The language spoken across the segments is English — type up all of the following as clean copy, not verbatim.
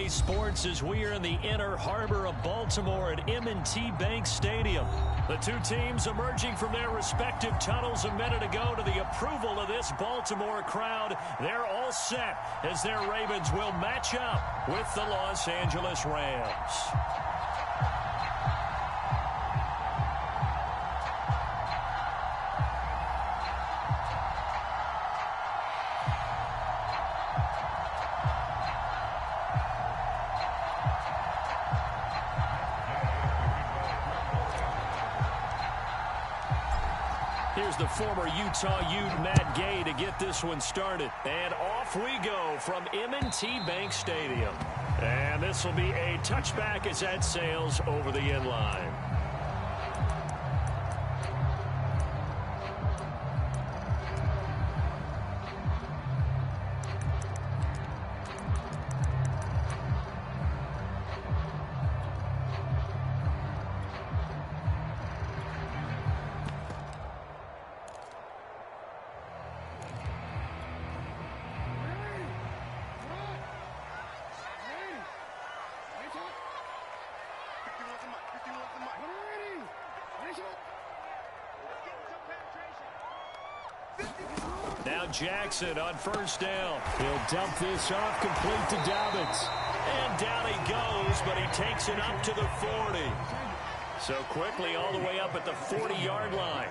Friday sports as we are in the inner harbor of Baltimore at M&T Bank Stadium. The two teams emerging from their respective tunnels a minute ago to the approval of this Baltimore crowd. They're all set as their Ravens will match up with the Los Angeles Rams. Here's the former Utah Ute Matt Gay to get this one started. And off we go from M&T Bank Stadium. And this will be a touchback as that sails over the end line. Now Jackson on first down. He'll dump this off complete to Dobbins. And down he goes, but he takes it up to the 40. So quickly all the way up at the 40-yard line.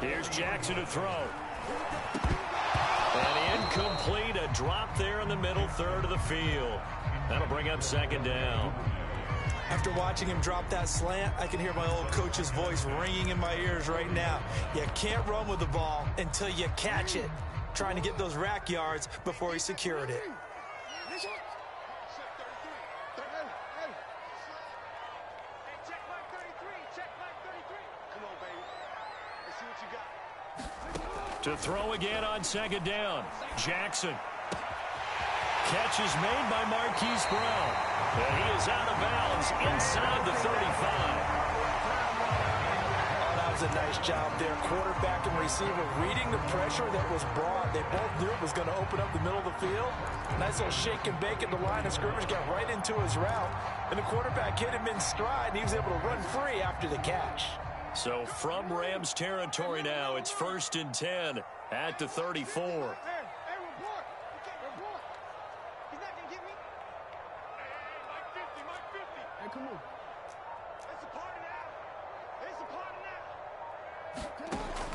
Here's Jackson to throw. And incomplete, a drop there in the middle third of the field. That'll bring up second down. After watching him drop that slant, I can hear my old coach's voice ringing in my ears right now. You can't run with the ball until you catch it. Trying to get those rack yards before he secured it. To throw again on second down. Jackson. Catch is made by Marquise Brown. And he is out of bounds inside the 35. Oh, that was a nice job there. Quarterback and receiver reading the pressure that was brought. They both knew it was going to open up the middle of the field. Nice little shake and bake at the line of scrimmage. Got right into his route. And the quarterback hit him in stride. And he was able to run free after the catch. So from Rams territory now, it's 1st and 10 at the 34.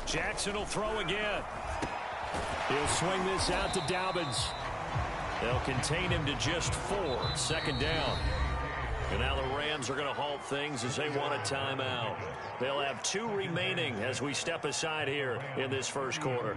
Jackson will throw again. He'll swing this out to Dobbins. They'll contain him to just 4. Second down. And now the Rams are going to halt things as they want a timeout. They'll have 2 remaining as we step aside here in this first quarter.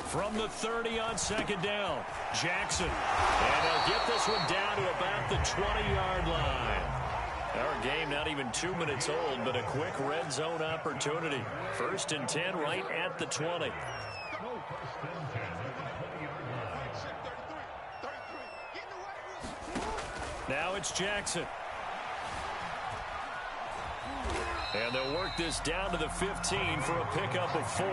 From the 30 on second down, Jackson. And they'll get this one down to about the 20-yard line. Our game not even 2 minutes old, but a quick red zone opportunity. 1st and 10 right at the 20. Now it's Jackson. And they'll work this down to the 15 for a pickup of 4.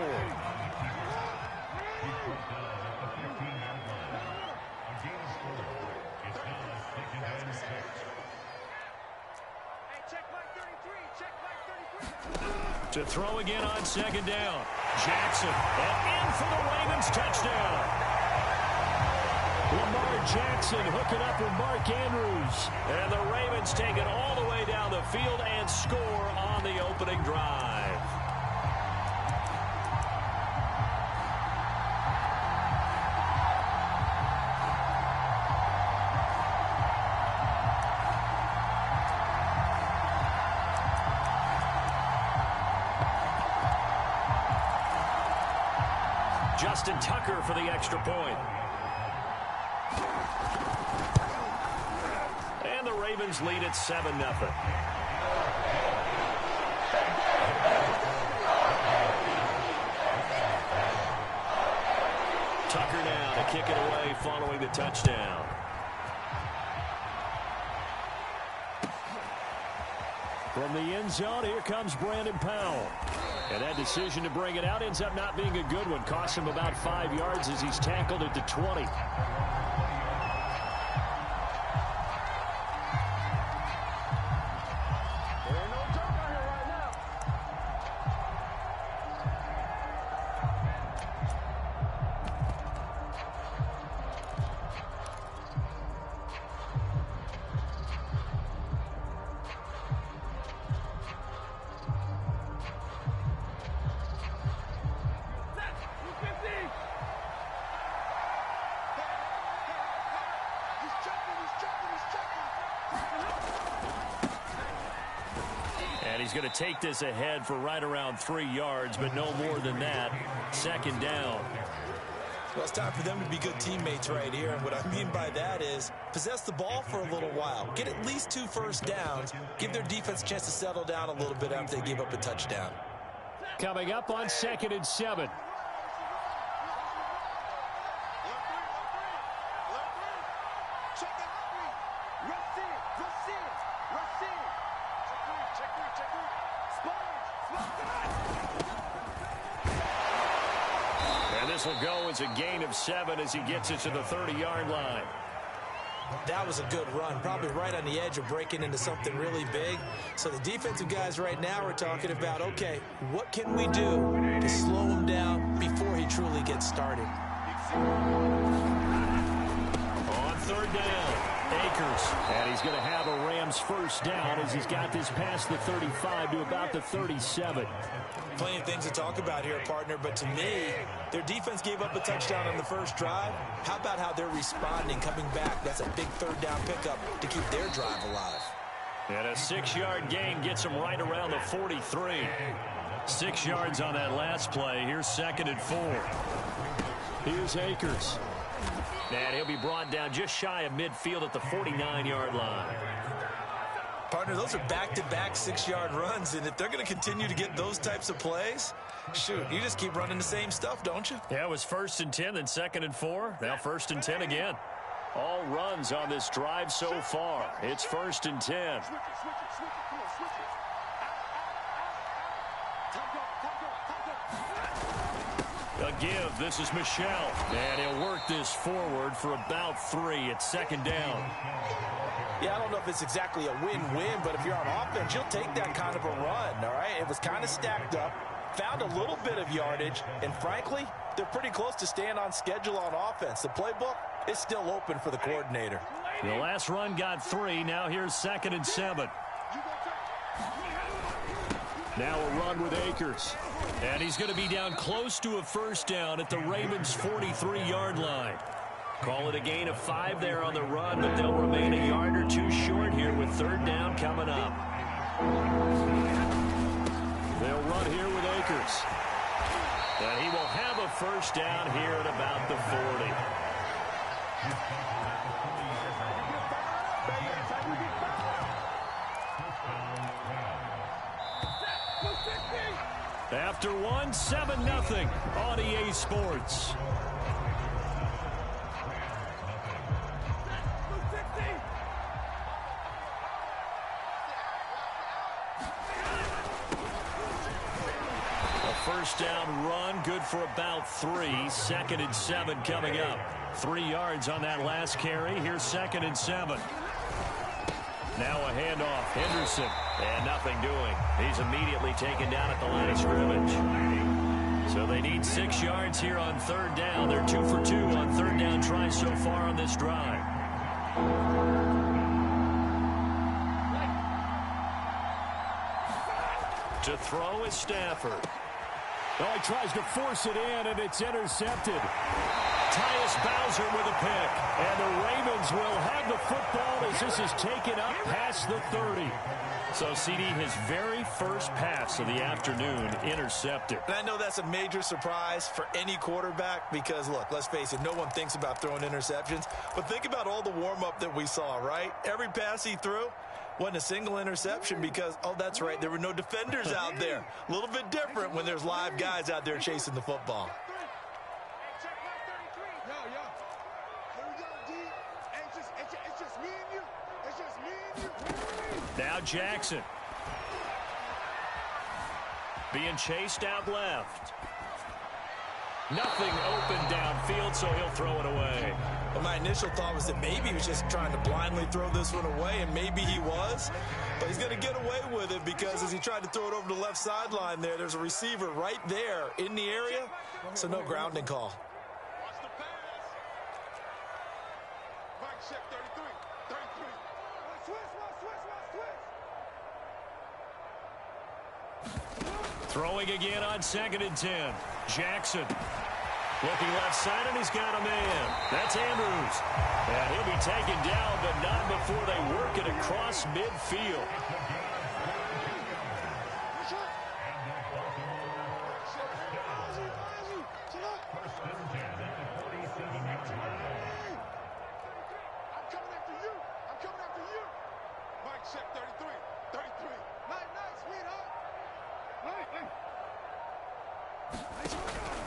To throw again on second down. Jackson. And in for the Ravens touchdown. Lamar Jackson hooking up with Mark Andrews. And the Ravens take it all the way down the field and score on the opening drive. Justin Tucker for the extra point. And the Ravens lead at 7-0. Tucker now to kick it away following the touchdown. From the end zone, here comes Brandon Powell. And that decision to bring it out ends up not being a good one. Costs him about 5 yards as he's tackled at the 20. He's going to take this ahead for right around 3 yards, but no more than that. Second down. Well, it's time for them to be good teammates right here. And what I mean by that is possess the ball for a little while. Get at least 2 first downs. Give their defense a chance to settle down a little bit after they give up a touchdown. Coming up on 2nd and 7. This will go as a gain of 7 as he gets it to the 30-yard line. That was a good run, probably right on the edge of breaking into something really big. So the defensive guys right now are talking about, okay, what can we do to slow him down before he truly gets started? On 3rd down, Akers. And he's going to have a Rams first down as he's got this past the 35 to about the 37. Plenty of things to talk about here, partner, but to me, their defense gave up a touchdown on the first drive. How about how they're responding, coming back? That's a big 3rd down pickup to keep their drive alive. And a 6-yard gain gets them right around the 43. 6 yards on that last play. Here's 2nd and 4. Here's Akers. And he'll be brought down just shy of midfield at the 49-yard line. Partner, those are back-to-back 6-yard runs, and if they're going to continue to get those types of plays, shoot, you just keep running the same stuff, don't you? Yeah, it was 1st and 10, then 2nd and 4, now 1st and 10 again. All runs on this drive so far. It's 1st and 10. A give, this is Michelle, and he'll work this forward for about 3 at 2nd down. Yeah, I don't know if it's exactly a win-win, but if you're on offense, you'll take that kind of a run, all right? It was kind of stacked up, found a little bit of yardage, and frankly, they're pretty close to staying on schedule on offense. The playbook is still open for the coordinator. The last run got 3. Now here's 2nd and 7. Now a run with Akers. And he's going to be down close to a first down at the Ravens' 43-yard line. Call it a gain of 5 there on the run, but they'll remain a yard or 2 short here with 3rd down coming up. They'll run here with Akers. And he will have a first down here at about the 40. After 1, 7-0 on EA Sports. First down run, good for about 3. 2nd and 7 coming up. 3 yards on that last carry. Here's 2nd and 7. Now a handoff. Henderson. And nothing doing. He's immediately taken down at the line of scrimmage. So they need 6 yards here on 3rd down. They're 2 for 2 on 3rd down tries so far on this drive. To throw is Stafford. Oh, he tries to force it in, and it's intercepted. Tyus Bowser with a pick. And the Ravens will have the football as this is taken up past the 30. So, CD, his very first pass of the afternoon intercepted. And I know that's a major surprise for any quarterback because, look, let's face it, no one thinks about throwing interceptions. But think about all the warm-up that we saw, right? Every pass he threw wasn't a single interception because, oh, that's right, there were no defenders out there. A little bit different when there's live guys out there chasing the football. Now Jackson. Being chased out left. Nothing open downfield, so he'll throw it away. Well, my initial thought was that maybe he was just trying to blindly throw this one away, and maybe he was. But he's going to get away with it because as he tried to throw it over the left sideline there's a receiver right there in the area, so no grounding call. Throwing again on 2nd and 10. Jackson. Looking left side, and he's got a man. That's Andrews. And he'll be taken down, but not before they work it across midfield.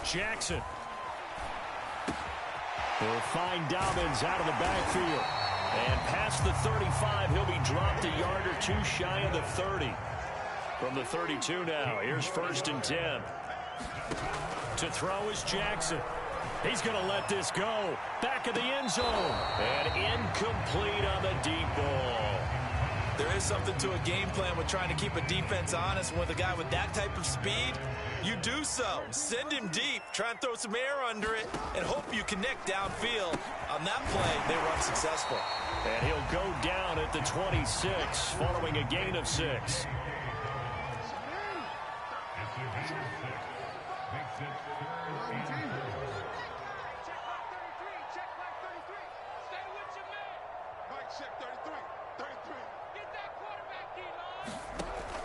Jackson. He'll find Dobbins out of the backfield. And past the 35, he'll be dropped a yard or two shy of the 30. From the 32 now, here's 1st and 10. To throw is Jackson. He's going to let this go. Back of the end zone. And incomplete on the deep ball. There is something to a game plan with trying to keep a defense honest. With a guy with that type of speed, you do so. Send him deep. Try and throw some air under it and hope you connect downfield. On that play, they were unsuccessful. And he'll go down at the 26 following a gain of 6.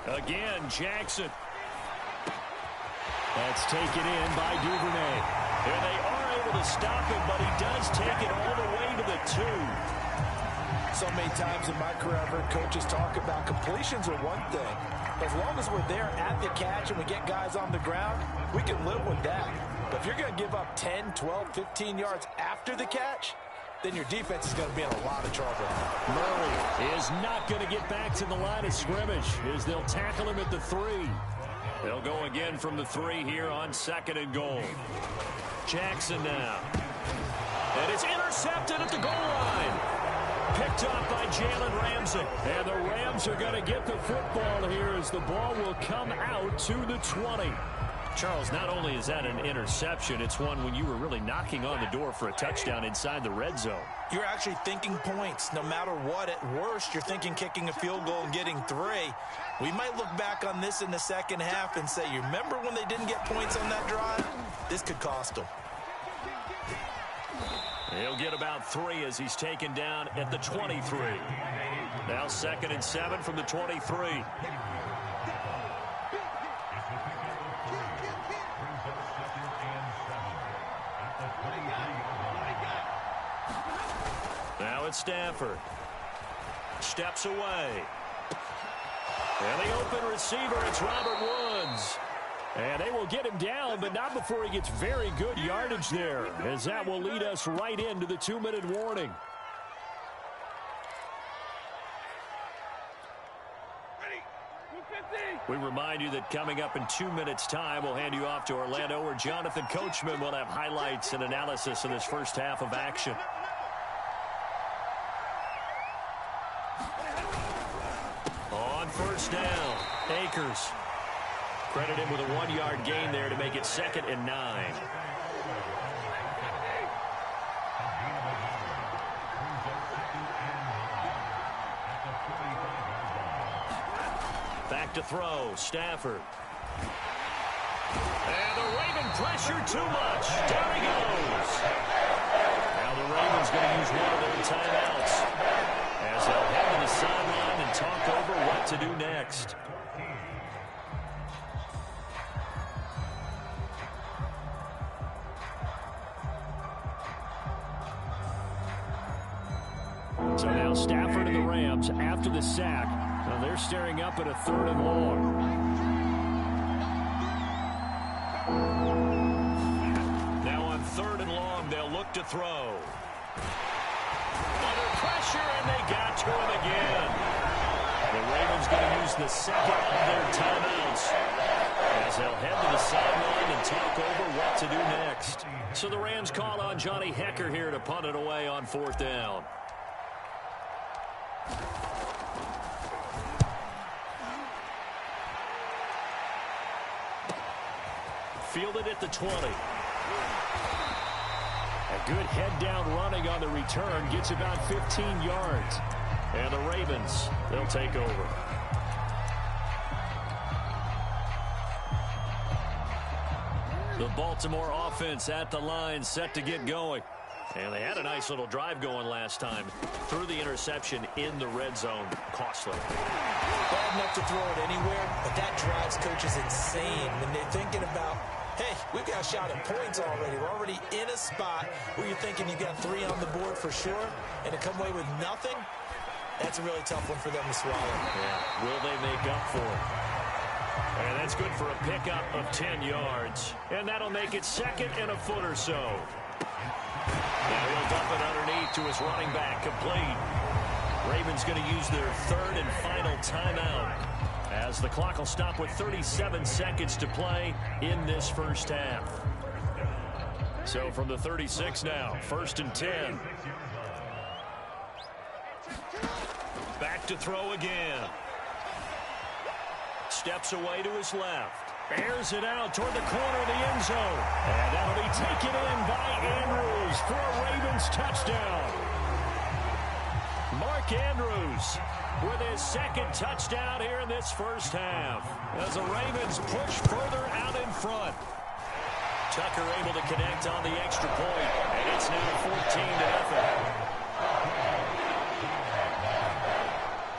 Again, Jackson. That's taken in by Duvernay. And they are able to stop him, but he does take it all the way to the 2. So many times in my career, I've heard coaches talk about completions are one thing. As long as we're there at the catch and we get guys on the ground, we can live with that. But if you're going to give up 10, 12, 15 yards after the catch, then your defense is going to be in a lot of trouble. Murray is not going to get back to the line of scrimmage as they'll tackle him at the 3. They'll go again from the 3 here on 2nd and goal. Jackson now. And it's intercepted at the goal line. Picked up by Jalen Ramsey. And the Rams are going to get the football here as the ball will come out to the 20. Charles, not only is that an interception, it's one when you were really knocking on the door for a touchdown inside the red zone. You're actually thinking points. No matter what, at worst, you're thinking kicking a field goal and getting 3. We might look back on this in the second half and say, you remember when they didn't get points on that drive? This could cost them. He'll get about 3 as he's taken down at the 23. Now 2nd and 7 from the 23. Now it's Stafford. Steps away. And the open receiver, it's Robert Woods. And they will get him down, but not before he gets very good yardage there, as that will lead us right into the 2-minute warning. We remind you that coming up in 2 minutes' time, we'll hand you off to Orlando, where Jonathan Coachman will have highlights and analysis of this first half of action. On 1st down, Akers. Credit him with a 1-yard gain there to make it 2nd and 9. Back to throw, Stafford. And the Raven pressure too much. Down he goes. Now the Ravens going to use one of their timeouts as they'll head to the sideline and talk over what to do next. So now Stafford and the Rams after the sack. Now they're staring up at a 3rd and long. Now on 3rd and long, they'll look to throw. Under pressure, and they got to him again. The Ravens going to use the second of their timeouts as they'll head to the sideline and talk over what to do next. So the Rams call on Johnny Hecker here to punt it away on 4th down. Fielded at the 20. A good head-down running on the return gets about 15 yards. And the Ravens, they'll take over. The Baltimore offense at the line set to get going. And they had a nice little drive going last time. Threw the interception in the red zone. Costly. Bad enough to throw it anywhere, but that drives coaches insane when they're thinking about, hey, we've got a shot at points already. We're already in a spot where you're thinking you've got 3 on the board for sure, and to come away with nothing, that's a really tough one for them to swallow. Yeah, will they make up for it? And that's good for a pickup of 10 yards. And that'll make it 2nd and a foot or so. Now he'll dump it underneath to his running back, complete. Ravens going to use their 3rd and final timeout as the clock will stop with 37 seconds to play in this first half. So from the 36 now, 1st and 10. Back to throw again. Steps away to his left. Bears it out toward the corner of the end zone. And that'll be taken in by Andrews for a Ravens touchdown. Mark Andrews with his 2nd touchdown here in this first half as the Ravens push further out in front. Tucker able to connect on the extra point, and it's now 14-0.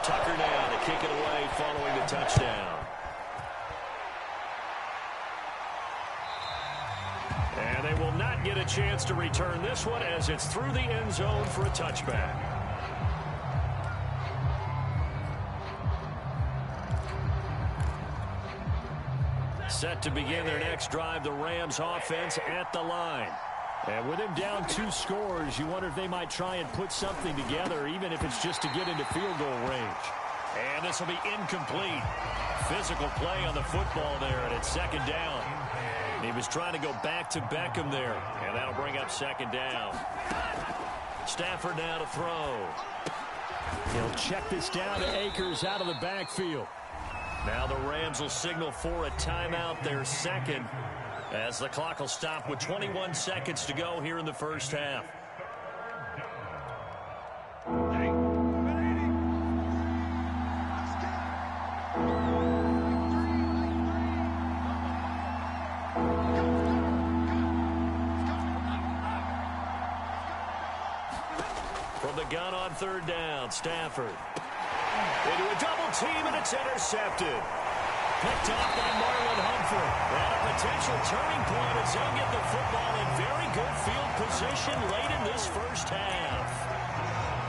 Tucker now to kick it away following the touchdown. And they will not get a chance to return this one as it's through the end zone for a touchback. Set to begin their next drive, the Rams offense at the line. And with him down 2 scores, you wonder if they might try and put something together, even if it's just to get into field goal range. And this will be incomplete. Physical play on the football there, and it's 2nd down. He was trying to go back to Beckham there, and that'll bring up 2nd down. Stafford now to throw. He'll check this down to Akers out of the backfield. Now the Rams will signal for a timeout, their 2nd, as the clock will stop with 21 seconds to go here in the first half. From the gun on 3rd down, Stafford. Into a double team, and it's intercepted. Picked off by Marlon Humphrey. And a potential turning point as they'll get the football in very good field position late in this first half.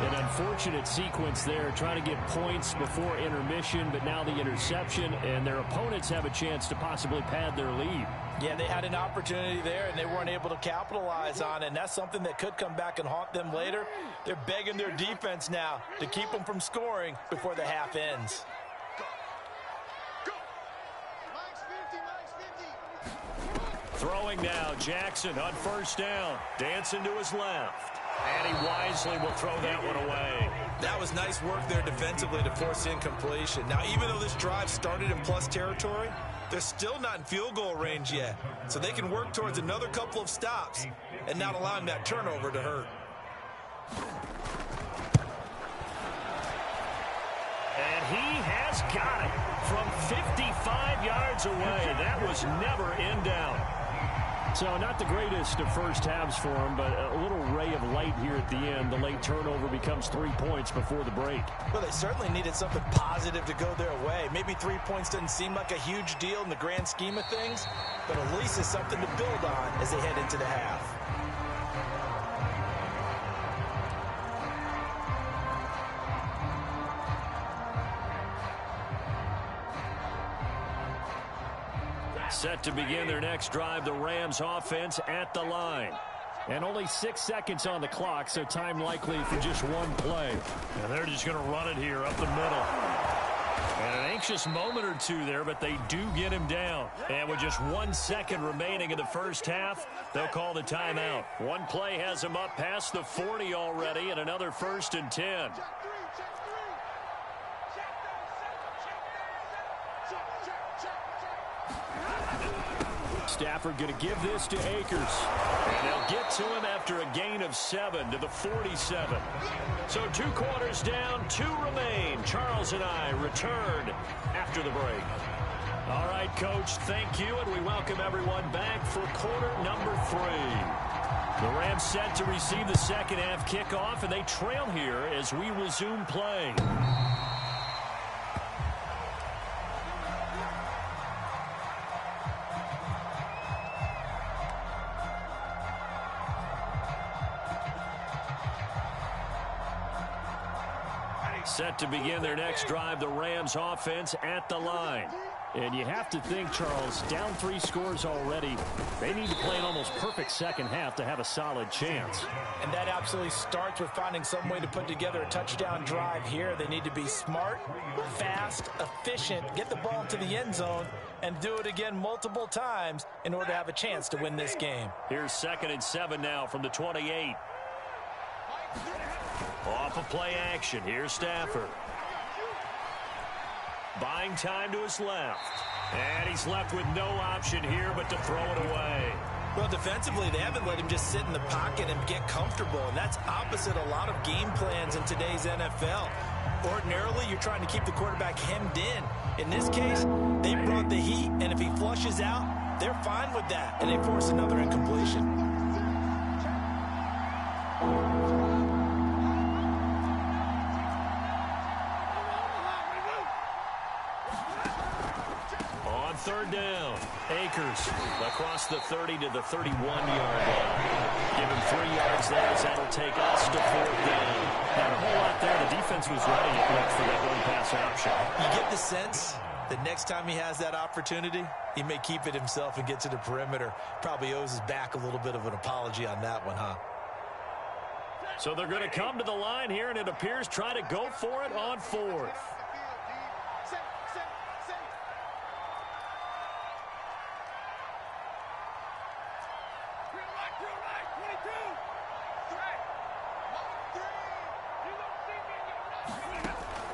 An unfortunate sequence there, trying to get points before intermission, but now the interception, and their opponents have a chance to possibly pad their lead. Yeah, they had an opportunity there, and they weren't able to capitalize on it, and that's something that could come back and haunt them later. They're begging their defense now to keep them from scoring before the half ends. Throwing now, Jackson on 1st down. Dancing to his left. And he wisely will throw that one away. That was nice work there defensively to force incompletion. Now, even though this drive started in plus territory, they're still not in field goal range yet. So they can work towards another couple of stops and not allowing that turnover to hurt. And he has got it from 55 yards away. That was never in doubt. So not the greatest of first halves for him, but a little ray of light here at the end. The late turnover becomes 3 points before the break. Well, they certainly needed something positive to go their way. Maybe 3 points doesn't seem like a huge deal in the grand scheme of things, but at least it's something to build on as they head into the half. Set to begin their next drive, the Rams offense at the line. And only 6 seconds on the clock, so time likely for just one play. And they're just going to run it here up the middle. And an anxious moment or two there, but they do get him down. And with just 1 second remaining in the first half, they'll call the timeout. One play has him up past the 40 already, and another 1st and 10. Stafford going to give this to Akers. And they'll get to him after a gain of 7 to the 47. So 2 quarters down, 2 remain. Charles and I return after the break. All right, Coach, thank you, and we welcome everyone back for quarter number 3. The Rams set to receive the second half kickoff, and they trail here as we resume play. Set to begin their next drive, the Rams offense at the line. And you have to think, Charles, down 3 scores already. They need to play an almost perfect second half to have a solid chance. And that absolutely starts with finding some way to put together a touchdown drive here. They need to be smart, fast, efficient, get the ball to the end zone, and do it again multiple times in order to have a chance to win this game. Here's 2nd and 7 now from the 28. Off of play action. Here's Stafford. Buying time to his left. And he's left with no option here but to throw it away. Well, defensively, they haven't let him just sit in the pocket and get comfortable, and that's opposite a lot of game plans in today's NFL. Ordinarily, you're trying to keep the quarterback hemmed in. In this case, they brought the heat, and if he flushes out, they're fine with that, and they force another incompletion. Third down. Akers across the 30 to the 31-yard line. Give him 3 yards there as that'll take us to 4th down. Not a whole lot there. The defense was ready for that one-pass option. You get the sense that next time he has that opportunity, he may keep it himself and get to the perimeter. Probably owes his back a little bit of an apology on that one, huh? So they're going to come to the line here, and it appears try to go for it on 4th.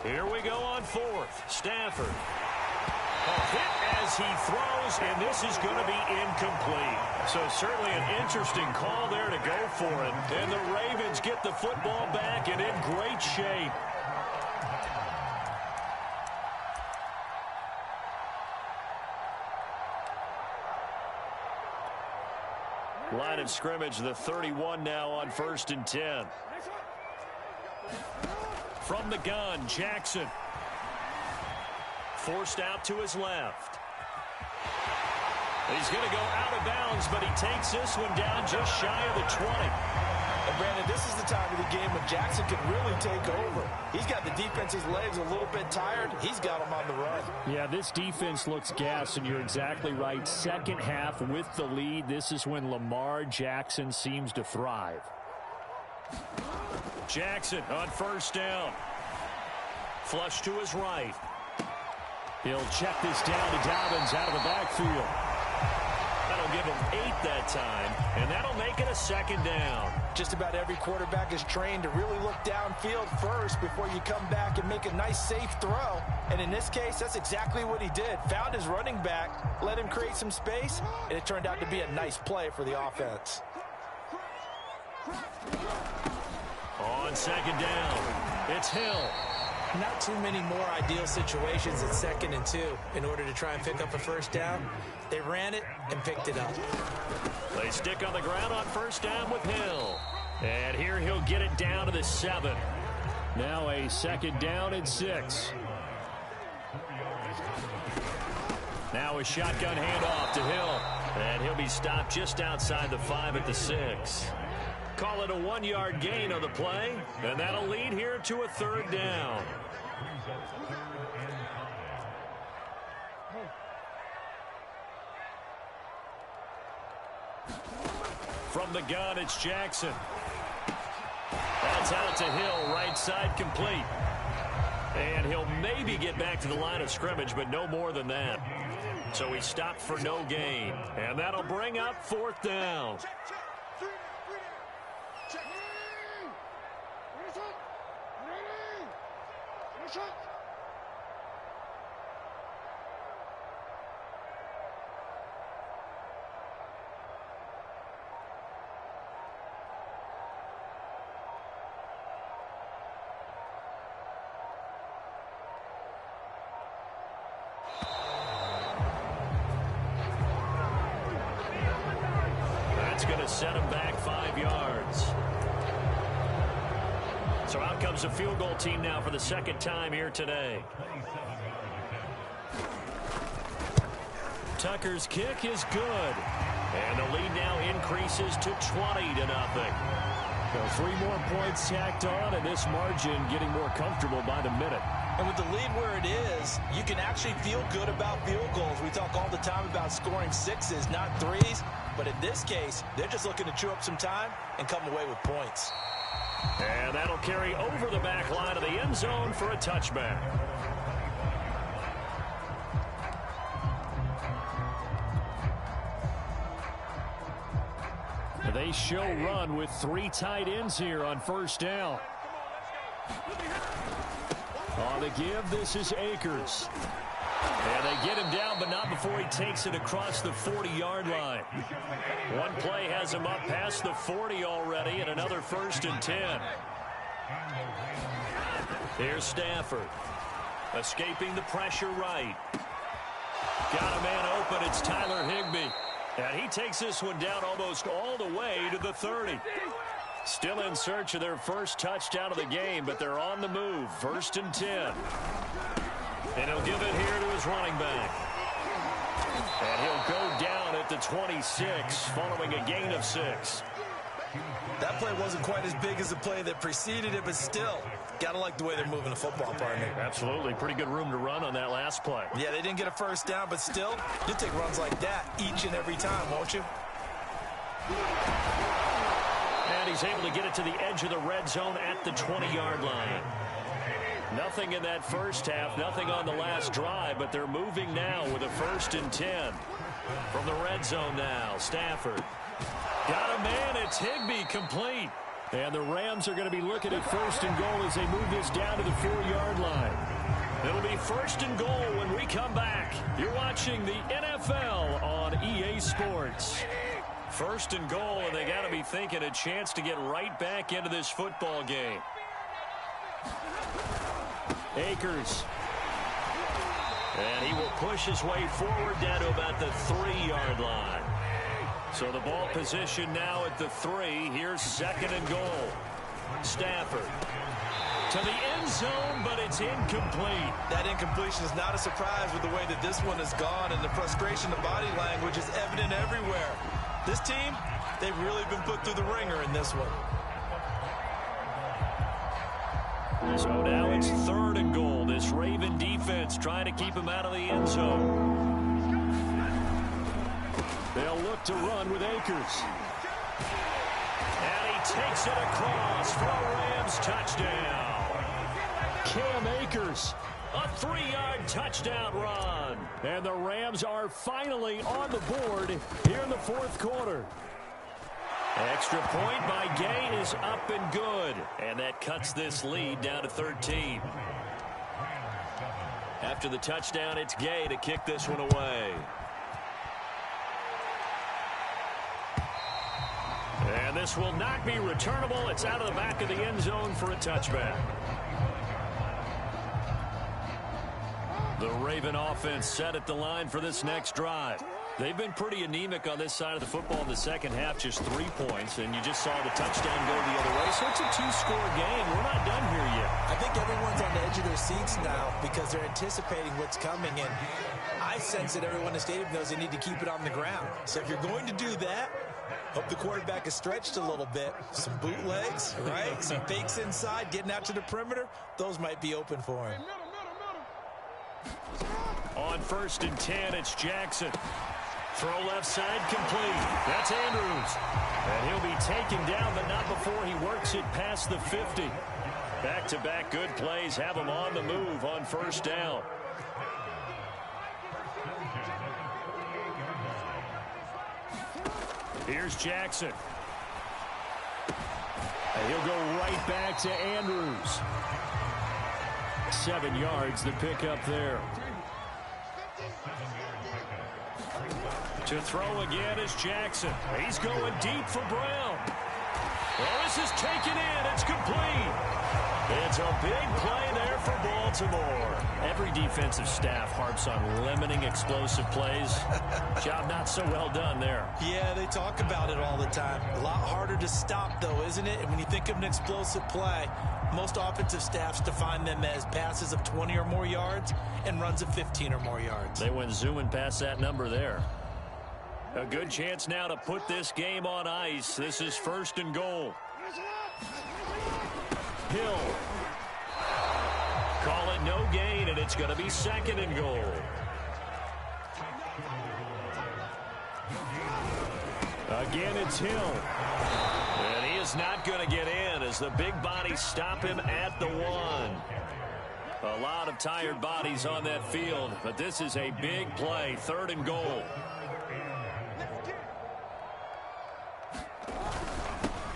Here we go on 4th. Stafford. A hit as he throws, and this is going to be incomplete. So certainly an interesting call there to go for it. And the Ravens get the football back and in great shape. Line of scrimmage, the 31 now on 1st and 10. From the gun, Jackson. Forced out to his left. He's going to go out of bounds, but he takes this one down just shy of the 20. And Brandon, this is the time of the game when Jackson can really take over. He's got the defense's legs a little bit tired. He's got them on the run. Yeah, this defense looks gassed, and you're exactly right. Second half with the lead, this is when Lamar Jackson seems to thrive. Jackson on 1st down. Flush to his right. He'll check this down to Dobbins out of the backfield. That'll give him 8 that time, and that'll make it a 2nd down. Just about every quarterback is trained to really look downfield first before you come back and make a nice, safe throw. And in this case, that's exactly what he did. Found his running back, let him create some space, and it turned out to be a nice play for the offense. On 2nd down, it's Hill. Not too many more ideal situations at 2nd and 2 in order to try and pick up a first down. They ran it and picked it up. They stick on the ground on first down with Hill. And here he'll get it down to the 7. Now a 2nd down and 6. Now a shotgun handoff to Hill. And he'll be stopped just outside the 5 at the 6. Call it a 1-yard gain on the play. And that'll lead here to a 3rd down. From the gun, it's Jackson. That's out to Hill, right side complete. And he'll maybe get back to the line of scrimmage, but no more than that. So he stopped for no gain. And that'll bring up 4th down. That's going to set him back 5 yards. So out comes a field goal team now for the 2nd time here today. Tucker's kick is good. And the lead now increases to 20-0. So 3 more points tacked on, and this margin getting more comfortable by the minute. And with the lead where it is, you can actually feel good about field goals. We talk all the time about scoring 6s, not 3s. But in this case, they're just looking to chew up some time and come away with points. And that'll carry over the back line of the end zone for a touchback. They show run with 3 tight ends here on first down. On the give, this is Akers. And they get him down, but not before he takes it across the 40-yard line. One play has him up past the 40 already, and another 1st and 10. Here's Stafford. Escaping the pressure right. Got a man open. It's Tyler Higbee. And he takes this one down almost all the way to the 30. Still in search of their first touchdown of the game, but they're on the move. 1st and 10. And he'll give it here to his running back. And he'll go down at the 26 following a gain of 6. That play wasn't quite as big as the play that preceded it, but still, got to like the way they're moving the football, partner. Absolutely. Pretty good room to run on that last play. Yeah, they didn't get a first down, but still, you'll take runs like that each and every time, won't you? And he's able to get it to the edge of the red zone at the 20-yard line. Nothing in that first half, nothing on the last drive, but they're moving now with a 1st and 10. From the red zone now, Stafford. Got a man, it's Higbee, complete. And the Rams are going to be looking at 1st and goal as they move this down to the 4-yard line. It'll be 1st and goal when we come back. You're watching the NFL on EA Sports. 1st and goal, and they got to be thinking a chance to get right back into this football game. Akers. And he will push his way forward down to about the 3-yard line. So the ball position now at the 3. Here's 2nd and goal. Stafford. To the end zone, but it's incomplete. That incompletion is not a surprise with the way that this one has gone, and the frustration, the body language is evident everywhere. This team, they've really been put through the ringer in this one. So now it's 3rd and goal. This Raven defense trying to keep him out of the end zone. They'll look to run with Akers. And he takes it across for a Rams touchdown. Cam Akers, a 3-yard touchdown run. And the Rams are finally on the board here in the 4th quarter. Extra point by Gay is up and good. And that cuts this lead down to 13. After the touchdown, it's Gay to kick this one away. And this will not be returnable. It's out of the back of the end zone for a touchback. The Raven offense set at the line for this next drive. They've been pretty anemic on this side of the football in the second half, just 3 points, and you just saw the touchdown go the other way. So it's a 2-score game. We're not done here yet. I think everyone's on the edge of their seats now because they're anticipating what's coming, and I sense that everyone in the stadium knows they need to keep it on the ground. So if you're going to do that, hope the quarterback is stretched a little bit. Some bootlegs, right? Some fakes inside, getting out to the perimeter. Those might be open for him. On 1st and 10, it's Jackson. Throw left side complete. That's Andrews. And he'll be taken down, but not before he works it past the 50. Back-to-back good plays have him on the move on 1st down. Here's Jackson. And he'll go right back to Andrews. 7 yards the pickup there. To throw again is Jackson. He's going deep for Brown. Well, this is taken in. It's complete. It's a big play there for Baltimore. Every defensive staff harps on limiting explosive plays. Job not so well done there. Yeah, they talk about it all the time. A lot harder to stop, though, isn't it? And when you think of an explosive play, most offensive staffs define them as passes of 20 or more yards and runs of 15 or more yards. They went zooming past that number there. A good chance now to put this game on ice. This is 1st and goal. Hill. Call it no gain, and it's going to be 2nd and goal. Again, it's Hill. And he is not going to get in as the big bodies stop him at the 1. A lot of tired bodies on that field, but this is a big play. 3rd and goal.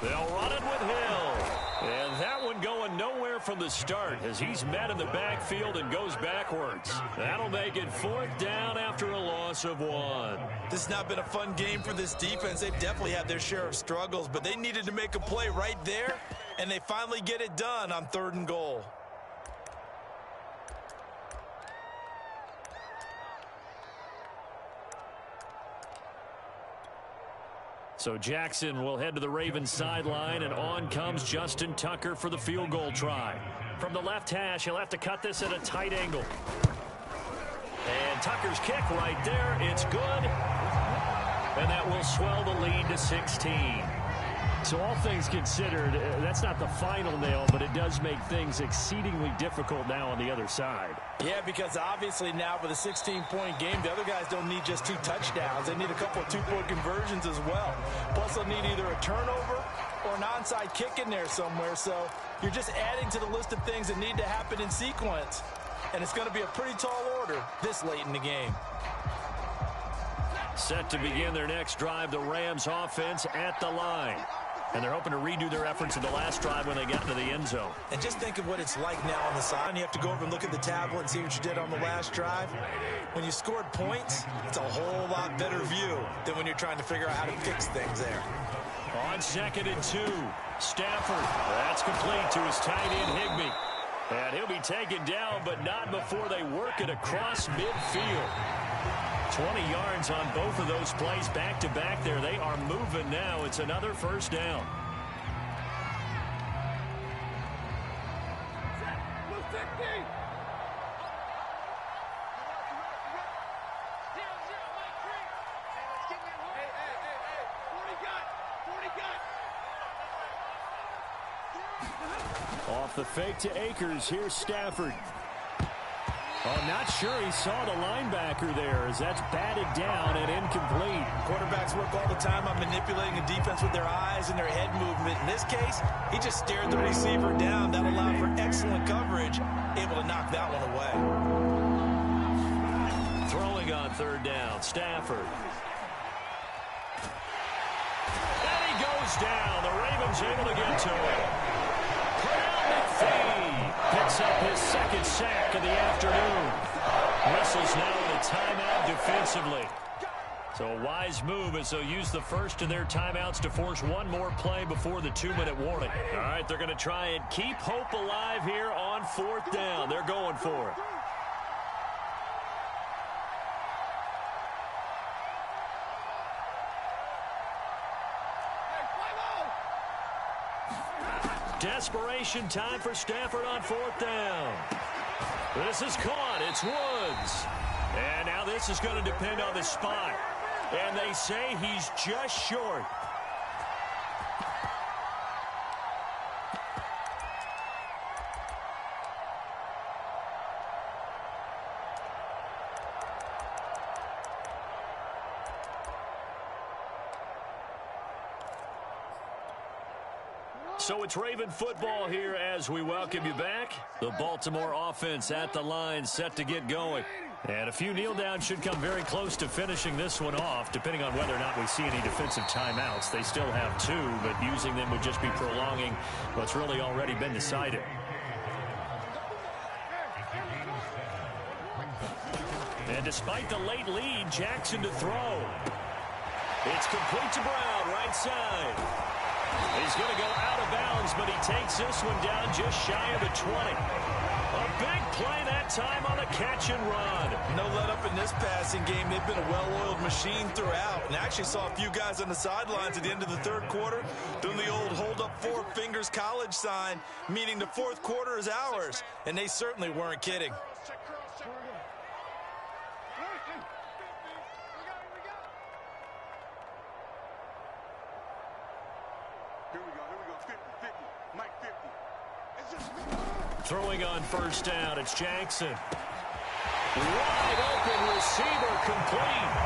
They'll run it with Hill. And that one going nowhere from the start as he's met in the backfield and goes backwards. That'll make it 4th down after a loss of 1. This has not been a fun game for this defense. They've definitely had their share of struggles, but they needed to make a play right there, and they finally get it done on 3rd and goal. So Jackson will head to the Ravens sideline, and on comes Justin Tucker for the field goal try. From the left hash, he'll have to cut this at a tight angle. And Tucker's kick right there, it's good. And that will swell the lead to 16. So all things considered, that's not the final nail, but it does make things exceedingly difficult now on the other side. Yeah, because obviously now with a 16-point game, the other guys don't need just 2 touchdowns. They need a couple of 2-point conversions as well. Plus, they'll need either a turnover or an onside kick in there somewhere. So you're just adding to the list of things that need to happen in sequence. And it's going to be a pretty tall order this late in the game. Set to begin their next drive, the Rams offense at the line. And they're hoping to redo their efforts in the last drive when they got to the end zone. And just think of what it's like now on the side. You have to go over and look at the tablet and see what you did on the last drive. When you scored points, it's a whole lot better view than when you're trying to figure out how to fix things there. On 2nd and 2, Stafford. That's complete to his tight end, Higbee. And he'll be taken down, but not before they work it across midfield. 20 yards on both of those plays back-to-back there. They are moving now. It's another 1st down. Off the fake to Akers. Here's Stafford. Oh, not sure he saw the linebacker there as that's batted down and incomplete. Quarterbacks work all the time on manipulating a defense with their eyes and their head movement. In this case, he just stared the receiver down. That allowed for excellent coverage, able to knock that one away. Throwing on 3rd down, Stafford. And he goes down. The Ravens able to get to him. Picks up his 2nd sack of the afternoon. Whistles now in a timeout defensively. So a wise move as they'll use the first of their timeouts to force one more play before the 2-minute warning. All right, they're going to try and keep hope alive here on 4th down. They're going for it. Desperation time for Stafford on 4th down. This is caught. It's Woods. And now this is going to depend on the spot. And they say he's just short. So it's Raven football here as we welcome you back. The Baltimore offense at the line, set to get going. And a few kneel downs should come very close to finishing this one off, depending on whether or not we see any defensive timeouts. They still have 2, but using them would just be prolonging what's really already been decided. And despite the late lead, Jackson to throw. It's complete to Brown, right side. He's going to go out of bounds, but he takes this one down just shy of the 20. A big play that time on the catch and run. No let up in this passing game. They've been a well-oiled machine throughout. And actually saw a few guys on the sidelines at the end of the 3rd quarter doing the old hold up 4 fingers college sign, meaning the 4th quarter is ours. And they certainly weren't kidding. Throwing on 1st down, it's Jackson. Wide open receiver, complete.